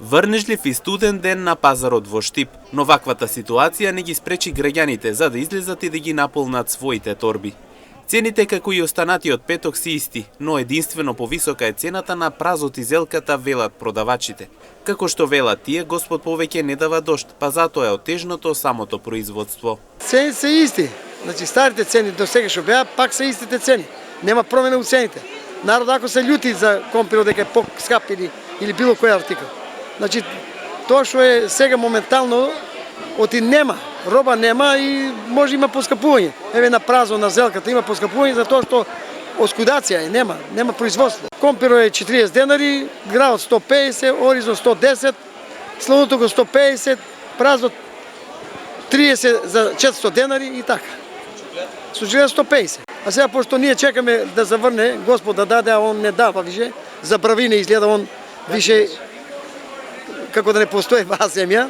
Врнежлив и студен ден на пазарот во Штип, но ваквата ситуација не ги спречи граѓаните за да излезат и да ги наполнат своите торби. Цените како и останатиот петок се исти, но единствено повисока е цената на празот и зелката, велат продавачите. Како што велат тие, Господ повеќе не дава дожд, па затоа е отежното самото производство. Цени се исти. Значи старите цени до сега што беа, пак се истите цени. Нема промена у цените. Народ ако се љути за компирот дека е поскап или било кој артикал. Значи тоа што е сега моментално оти нема, роба нема и може има поскапување. Еве на празо на зелката има поскапување затоа што оскудација е, нема производство. Компиро е 40 денари, граот 150, оризо 110, слонотого 150, празо 30 за 400 денари и така. Суџилет 150. А сега пошто ние чекаме да заврне, Господ да даде, а он не дава више, забрави не изгледа он више како да не постои ваа земја.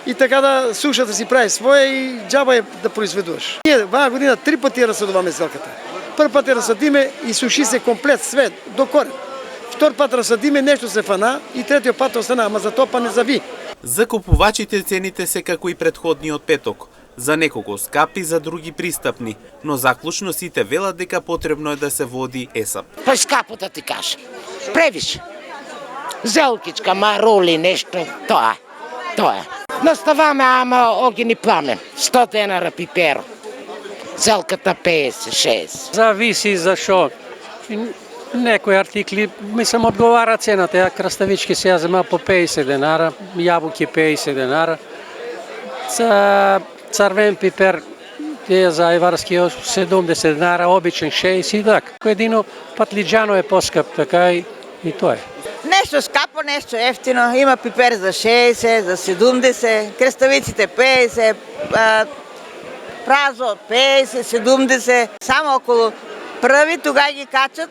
И така да сушата си прави своje и џаба е да произведуваш. Ние ваа година 3 пати расадуваме зелката. Прв пат расадиме и суши се комплет све до корен. Втор пат расадиме, нешто се фана и третиот пат остана, ама за тоа па не зави. За купувачите цените се како и претходниот петок. За неколку скапи, за други пристапни, но заклучно сите велат дека потребно е да се води ЕСАП. Па скапо да ти кажа. Превиш. Зелкичка, марули, нешто, тоа. Наставаме, ама огени пламен. 100 денара пиперо. Зелката 50-60. Зависи за шо. Некои артикли, мислам, одговара цената. Ја краставички се ја зема по 50 денара, јабуки 50 денара. За црвен пипер, за ајварски 70 денара, обичен 60 и така. Едино патлиџано е поскап, така и тоа е. Нешто скапо, нешто ефтино, има пипер за 60, за 70, краставиците 50, празо 50, 70, само околу први тога ги качат,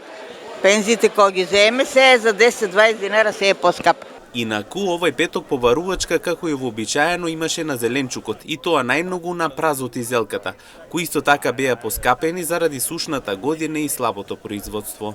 пензите кој ги земе се за 10-20 динара се е поскап. Инаку, овој петок побарувачка како и вообичаено имаше на зеленчукот, и тоа најмногу на празот и зелката, кои исто така беа поскапени заради сушната година и слабото производство.